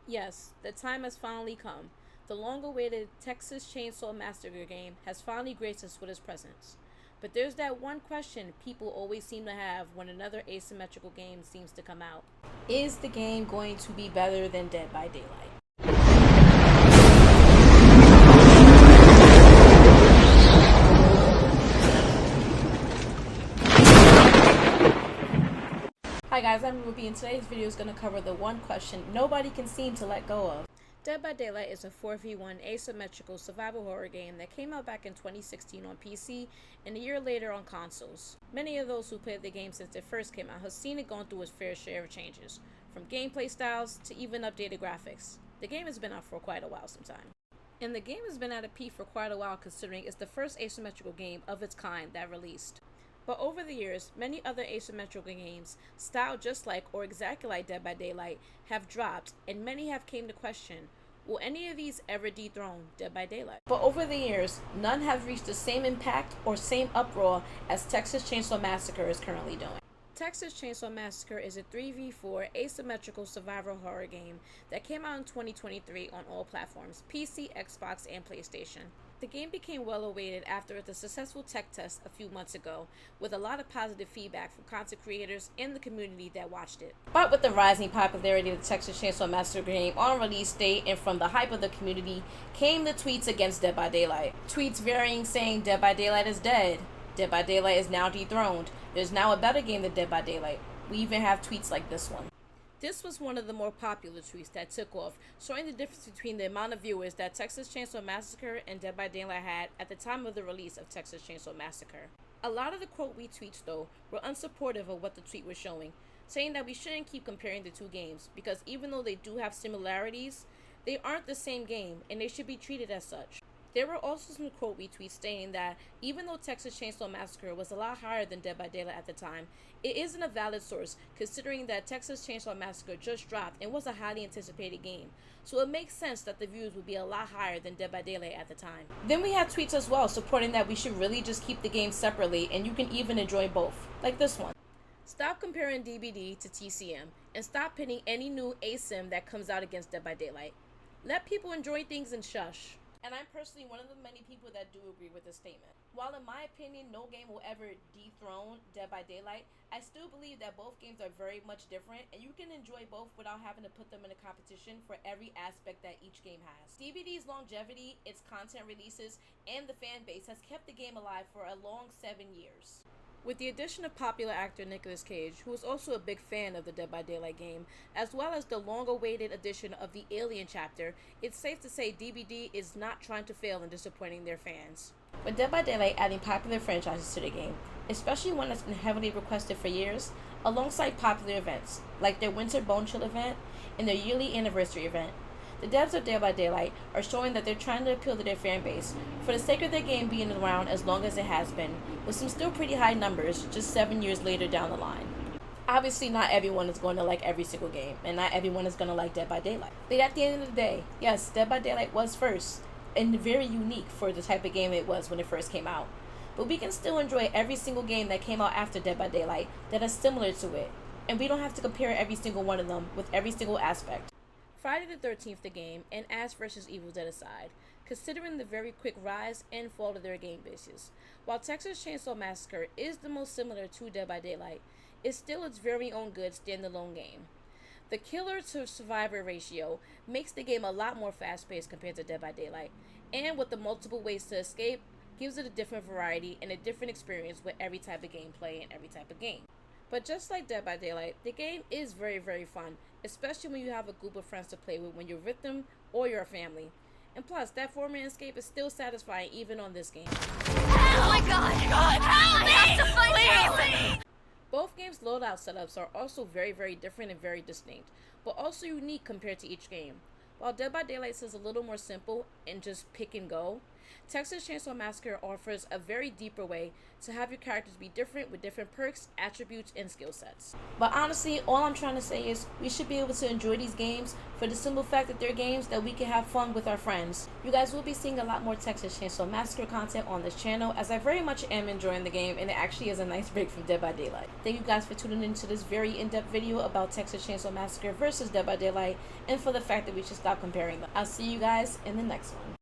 Yes, the time has finally come. The long-awaited Texas Chain Saw Massacre game has finally graced us with its presence. But there's that one question people always seem to have when another asymmetrical game seems to come out. Is the game going to be better than Dead by Daylight? Hi guys, I'm Ruby and today's video is going to cover the one question nobody can seem to let go of. Dead by Daylight is a 4v1 asymmetrical survival horror game that came out back in 2016 on PC and a year later on consoles. Many of those who played the game since it first came out have seen it going through its fair share of changes, from gameplay styles to even updated graphics. The game has been out for quite a while sometime. And the game has been at a peak for quite a while considering it's the first asymmetrical game of its kind that released. But over the years, many other asymmetrical games, styled just like or exactly like Dead by Daylight, have dropped, and many have came to question, will any of these ever dethrone Dead by Daylight? But over the years, none have reached the same impact or same uproar as Texas Chain Saw Massacre is currently doing. Texas Chain Saw Massacre is a 3v4 asymmetrical survival horror game that came out in 2023 on all platforms, PC, Xbox, and PlayStation. The game became well awaited after the successful tech test a few months ago, with a lot of positive feedback from content creators and the community that watched it. But with the rising popularity of the Texas Chain Saw Massacre game on release date and from the hype of the community came the tweets against Dead by Daylight. Tweets varying saying Dead by Daylight is dead, Dead by Daylight is now dethroned, there's now a better game than Dead by Daylight. We even have tweets like this one. This was one of the more popular tweets that took off, showing the difference between the amount of viewers that Texas Chain Saw Massacre and Dead by Daylight had at the time of the release of Texas Chain Saw Massacre. A lot of the quote retweets, though, were unsupportive of what the tweet was showing, saying that we shouldn't keep comparing the two games because even though they do have similarities, they aren't the same game and they should be treated as such. There were also some quote retweets stating that even though Texas Chain Saw Massacre was a lot higher than Dead by Daylight at the time, it isn't a valid source considering that Texas Chain Saw Massacre just dropped and was a highly anticipated game. So it makes sense that the views would be a lot higher than Dead by Daylight at the time. Then we had tweets as well supporting that we should really just keep the games separately and you can even enjoy both, like this one. Stop comparing DBD to TCM and stop pitting any new ASIM that comes out against Dead by Daylight. Let people enjoy things and shush. And I'm personally one of the many people that do agree with this statement. While in my opinion, no game will ever dethrone Dead by Daylight, I still believe that both games are very much different and you can enjoy both without having to put them in a competition for every aspect that each game has. DBD's longevity, its content releases, and the fan base has kept the game alive for a long 7 years. With the addition of popular actor Nicolas Cage, who is also a big fan of the Dead by Daylight game, as well as the long-awaited addition of the Alien chapter, it's safe to say DBD is not trying to fail in disappointing their fans. With Dead by Daylight adding popular franchises to the game, especially one that's been heavily requested for years, alongside popular events, like their Winter Bone Chill event and their yearly anniversary event, the devs of Dead by Daylight are showing that they're trying to appeal to their fan base for the sake of their game being around as long as it has been, with some still pretty high numbers just 7 years later down the line. Obviously, not everyone is going to like every single game, and not everyone is going to like Dead by Daylight. But at the end of the day, yes, Dead by Daylight was first, and very unique for the type of game it was when it first came out. But we can still enjoy every single game that came out after Dead by Daylight that is similar to it, and we don't have to compare every single one of them with every single aspect. Friday the 13th, the game, and Ash vs. Evil Dead aside, considering the very quick rise and fall of their game bases. While Texas Chain Saw Massacre is the most similar to Dead by Daylight, it's still its very own good standalone game. The killer to survivor ratio makes the game a lot more fast paced compared to Dead by Daylight, and with the multiple ways to escape, gives it a different variety and a different experience with every type of gameplay and every type of game. But just like Dead by Daylight, the game is very, very fun, especially when you have a group of friends to play with when you're with them or your family. And plus, that 4-man escape is still satisfying even on this game. Oh my god! Help me! I have to find you! Both games' loadout setups are also very, very different and very distinct, but also unique compared to each game. While Dead by Daylight is a little more simple and just pick and go, Texas Chainsaw Massacre offers a very deeper way to have your characters be different with different perks, attributes, and skill sets. But honestly, all I'm trying to say is we should be able to enjoy these games for the simple fact that they're games that we can have fun with our friends. You guys will be seeing a lot more Texas Chainsaw Massacre content on this channel, as I very much am enjoying the game, and it actually is a nice break from Dead by Daylight. Thank you guys for tuning into this very in-depth video about Texas Chainsaw Massacre versus Dead by Daylight, and for the fact that we should stop comparing them. I'll see you guys in the next one.